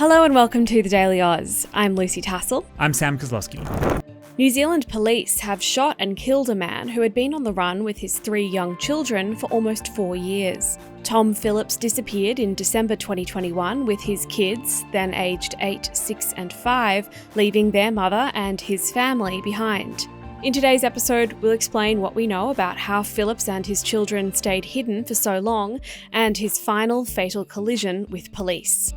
Hello and welcome to the Daily Aus. I'm Lucy Tassell. I'm Sam Koslowski. New Zealand police have shot and killed a man who had been on the run with his 3 young children for almost 4 years. Tom Phillips disappeared in December 2021 with his kids, then aged 8, 6 and 5, leaving their mother and his family behind. In today's episode, we'll explain what we know about how Phillips and his children stayed hidden for so long and his final fatal collision with police.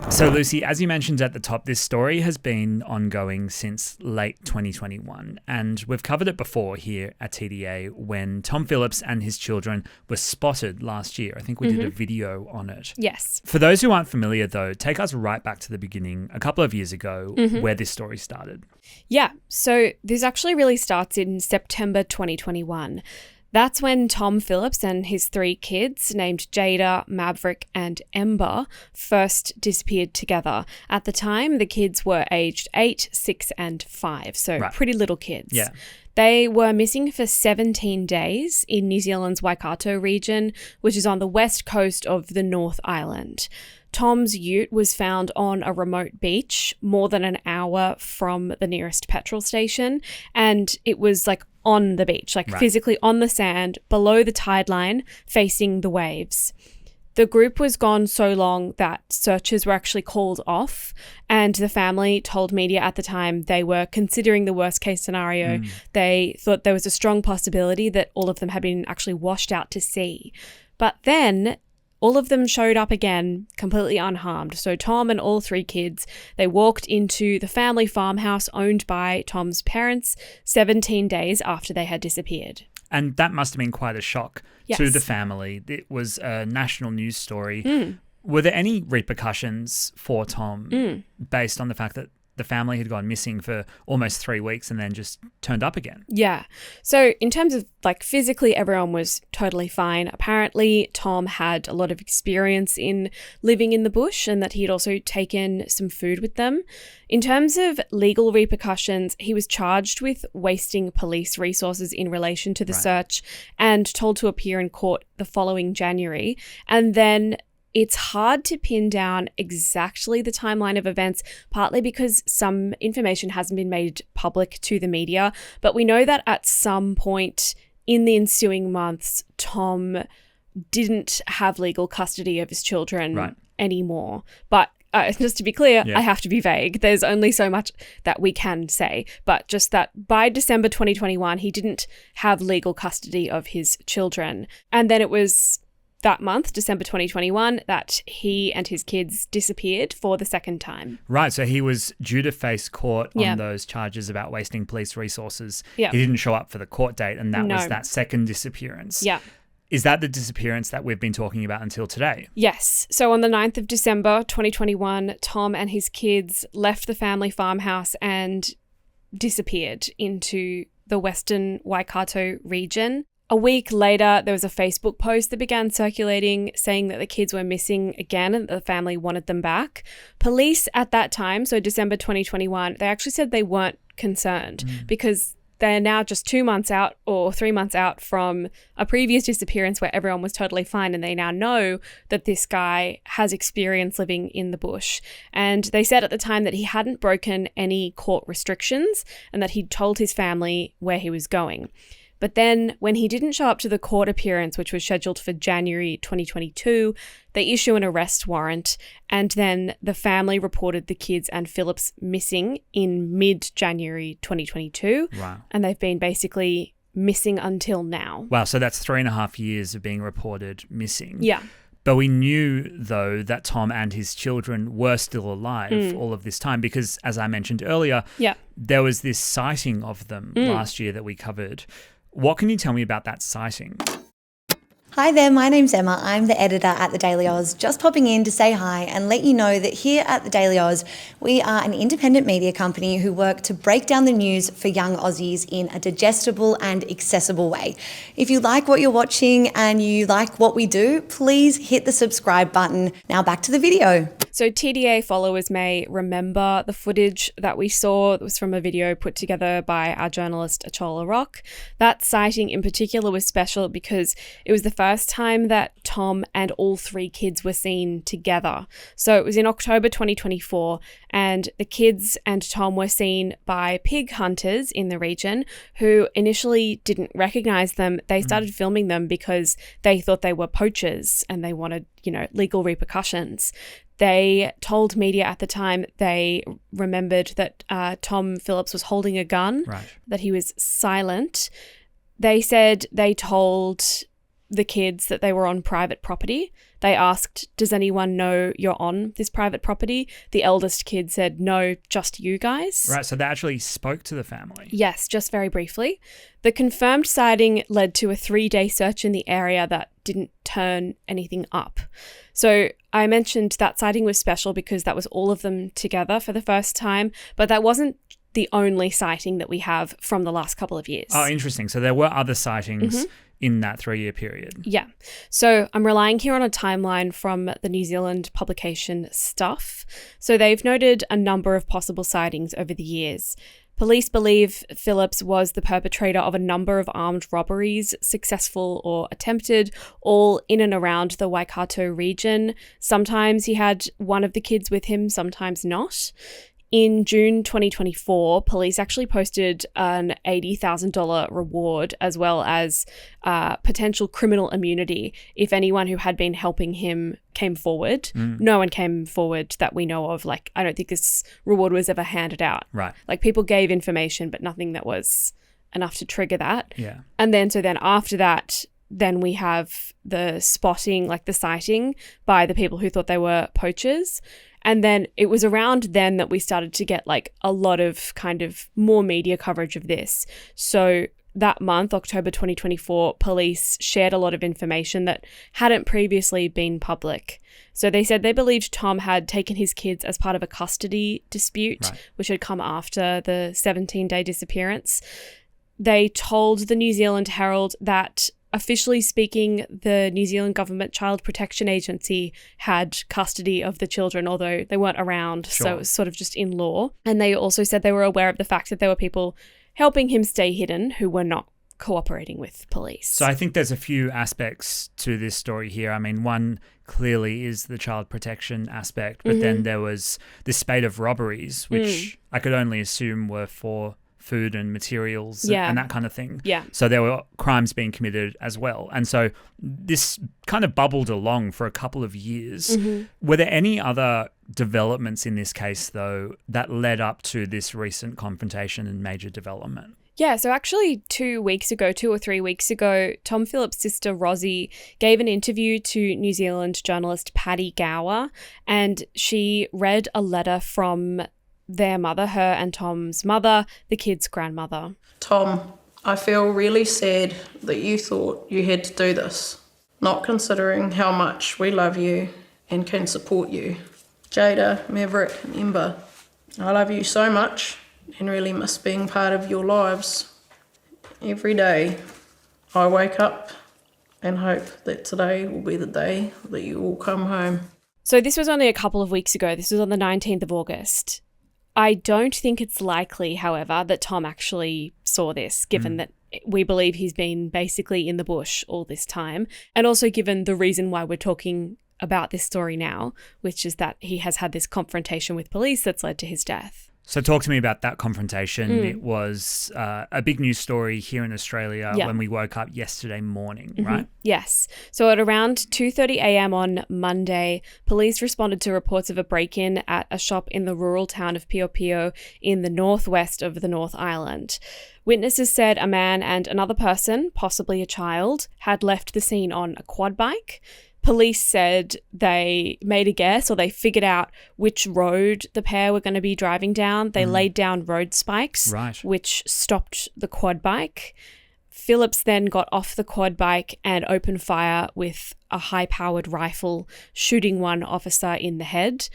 So Lucy, as you mentioned at the top, this story has been ongoing since late 2021, and we've covered it before here at TDA when Tom Phillips and his children were spotted last year. I think we did a video on it. Yes. For those who aren't familiar though, take us right back to the beginning a couple of years ago where this story started. Yeah, so this actually really starts in September 2021. That's when Tom Phillips and his 3 kids, named Jada, Maverick and Ember, first disappeared together. At the time, the kids were aged 8, 6 and 5, so pretty little kids. Yeah. They were missing for 17 days in New Zealand's Waikato region, which is on the west coast of the North Island. Tom's ute was found on a remote beach more than an hour from the nearest petrol station, and it was on the beach, physically on the sand, below the tide line, facing the waves. The group was gone so long that searches were actually called off, and the family told media at the time they were considering the worst case scenario. They thought there was a strong possibility that all of them had been actually washed out to sea. But then all of them showed up again, completely unharmed. So Tom and all 3 kids, they walked into the family farmhouse owned by Tom's parents 17 days after they had disappeared. And that must have been quite a shock to the family. It was a national news story. Were there any repercussions for Tom based on the fact that the family had gone missing for almost 3 weeks and then just turned up again? Yeah. So in terms of physically, everyone was totally fine. Apparently, Tom had a lot of experience in living in the bush and that he had also taken some food with them. In terms of legal repercussions, he was charged with wasting police resources in relation to the search and told to appear in court the following January. And then it's hard to pin down exactly the timeline of events, partly because some information hasn't been made public to the media, but we know that at some point in the ensuing months, Tom didn't have legal custody of his children anymore. But just to be clear, I have to be vague. There's only so much that we can say, but just that by December 2021, he didn't have legal custody of his children. And then it was that month, December 2021, that he and his kids disappeared for the second time. Right, so he was due to face court on those charges about wasting police resources. Yeah. He didn't show up for the court date, and that was that second disappearance. Yeah. Is that the disappearance that we've been talking about until today? Yes. So on the 9th of December 2021, Tom and his kids left the family farmhouse and disappeared into the western Waikato region. A week later, there was a Facebook post that began circulating saying that the kids were missing again and the family wanted them back. Police at that time, so December 2021, they actually said they weren't concerned because they're now just 2 months out or 3 months out from a previous disappearance where everyone was totally fine, and they now know that this guy has experience living in the bush. And they said at the time that he hadn't broken any court restrictions and that he'd told his family where he was going. But then when he didn't show up to the court appearance, which was scheduled for January 2022, they issue an arrest warrant, and then the family reported the kids and Phillips missing in mid-January 2022. Wow. And they've been basically missing until now. Wow, so that's 3.5 years of being reported missing. Yeah. But we knew, though, that Tom and his children were still alive all of this time because, as I mentioned earlier, there was this sighting of them last year that we covered. What can you tell me about that sighting? Hi there, my name's Emma. I'm the editor at the Daily Aus, just popping in to say hi and let you know that here at the Daily Aus, we are an independent media company who work to break down the news for young Aussies in a digestible and accessible way. If you like what you're watching and you like what we do, please hit the subscribe button. Now back to the video. So TDA followers may remember the footage that we saw. It was from a video put together by our journalist Achola Rock. That sighting in particular was special because it was the first time that Tom and all 3 kids were seen together. So it was in October 2024, and the kids and Tom were seen by pig hunters in the region who initially didn't recognize them. They started filming them because they thought they were poachers and they wanted, legal repercussions. They told media at the time they remembered that Tom Phillips was holding a gun, that he was silent. They said they told the kids that they were on private property. They asked, does anyone know you're on this private property? The eldest kid said, no, just you guys. Right, so they actually spoke to the family. Yes, just very briefly. The confirmed sighting led to a 3-day search in the area that didn't turn anything up. So I mentioned that sighting was special because that was all of them together for the first time, but that wasn't the only sighting that we have from the last couple of years. Oh, interesting. So there were other sightings in that 3-year period. Yeah. So I'm relying here on a timeline from the New Zealand publication Stuff. So they've noted a number of possible sightings over the years. Police believe Phillips was the perpetrator of a number of armed robberies, successful or attempted, all in and around the Waikato region. Sometimes he had one of the kids with him, sometimes not. In June 2024, police actually posted an $80,000 reward as well as potential criminal immunity if anyone who had been helping him came forward. No one came forward that we know of. I don't think this reward was ever handed out. Right. People gave information, but nothing that was enough to trigger that. Yeah. And then after that, then we have the spotting, the sighting by the people who thought they were poachers. And then it was around then that we started to get a lot of kind of more media coverage of this. So that month, October 2024, police shared a lot of information that hadn't previously been public. So they said they believed Tom had taken his kids as part of a custody dispute, which had come after the 17-day disappearance. They told the New Zealand Herald that officially speaking, the New Zealand Government Child Protection Agency had custody of the children, although they weren't around, so it was sort of just in law. And they also said they were aware of the fact that there were people helping him stay hidden who were not cooperating with police. So I think there's a few aspects to this story here. I mean, one clearly is the child protection aspect, but then there was this spate of robberies, which I could only assume were for food and materials and that kind of thing. Yeah. So there were crimes being committed as well. And so this kind of bubbled along for a couple of years. Were there any other developments in this case, though, that led up to this recent confrontation and major development? Yeah, so actually 2 or 3 weeks ago, Tom Phillips' sister Rosie gave an interview to New Zealand journalist Paddy Gower, and she read a letter from their mother, her and Tom's mother, the kid's grandmother. Tom, I feel really sad that you thought you had to do this, not considering how much we love you and can support you. Jada, Maverick, and Ember, I love you so much and really miss being part of your lives. Every day I wake up and hope that today will be the day that you all come home. So this was only a couple of weeks ago. This was on the 19th of August. I don't think it's likely, however, that Tom actually saw this, given that we believe he's been basically in the bush all this time, and also given the reason why we're talking about this story now, which is that he has had this confrontation with police that's led to his death. So talk to me about that confrontation. It was a big news story here in Australia when we woke up yesterday morning, right? Yes. So at around 2:30 a.m. on Monday, police responded to reports of a break-in at a shop in the rural town of Pio Pio in the northwest of the North Island. Witnesses said a man and another person, possibly a child, had left the scene on a quad bike. Police said they made a guess, or they figured out which road the pair were going to be driving down. They laid down road spikes, which stopped the quad bike. Phillips then got off the quad bike and opened fire with a high-powered rifle, shooting one officer in the head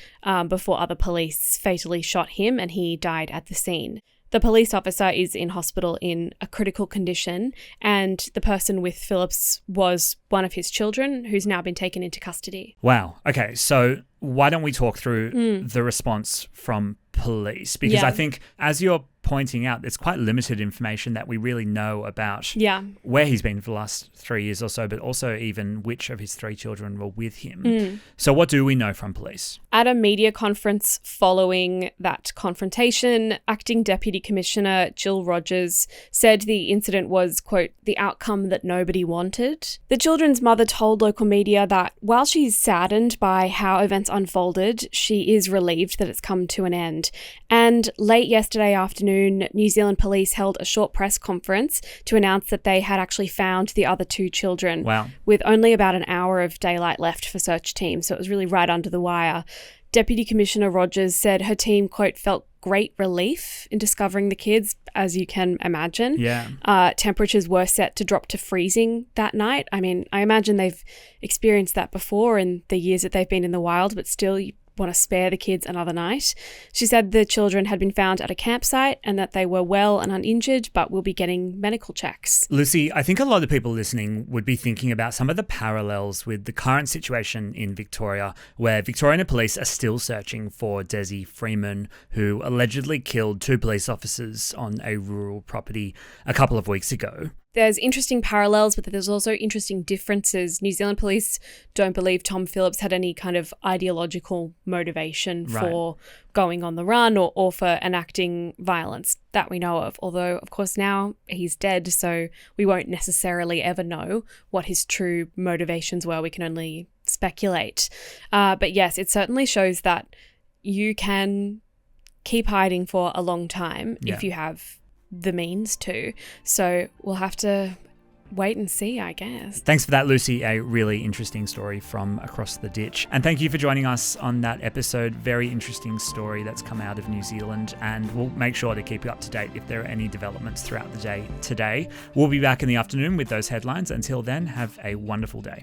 before other police fatally shot him, and he died at the scene. The police officer is in hospital in a critical condition, and the person with Phillips was one of his children who's now been taken into custody. Wow. Okay, so why don't we talk through the response from police? Because I think, as you're pointing out, there's quite limited information that we really know about where he's been for the last 3 years or so, but also even which of his 3 children were with him. So what do we know from police? At a media conference following that confrontation, Acting Deputy Commissioner Jill Rogers said the incident was, quote, the outcome that nobody wanted. The children's mother told local media that while she's saddened by how events unfolded, she is relieved that it's come to an end. And late yesterday afternoon, New Zealand police held a short press conference to announce that they had actually found the other 2 children. Wow. With only about an hour of daylight left for search teams, so it was really right under the wire. Deputy Commissioner Rogers said her team, quote, felt great relief in discovering the kids, as you can imagine. Yeah. Temperatures were set to drop to freezing that night. I mean, I imagine they've experienced that before in the years that they've been in the wild, but still, you want to spare the kids another night. She said the children had been found at a campsite and that they were well and uninjured, but will be getting medical checks. Lucy, I think a lot of people listening would be thinking about some of the parallels with the current situation in Victoria, where Victorian police are still searching for Desi Freeman, who allegedly killed 2 police officers on a rural property a couple of weeks ago. There's interesting parallels, but there's also interesting differences. New Zealand police don't believe Tom Phillips had any kind of ideological motivation for going on the run or for enacting violence that we know of. Although, of course, now he's dead, so we won't necessarily ever know what his true motivations were. We can only speculate. But yes, it certainly shows that you can keep hiding for a long time if you have the means to. So we'll have to wait and see, I guess. Thanks for that, Lucy. A really interesting story from across the ditch. And thank you for joining us on that episode. Very interesting story that's come out of New Zealand, and we'll make sure to keep you up to date if there are any developments throughout the day today. We'll be back in the afternoon with those headlines. Until then, have a wonderful day.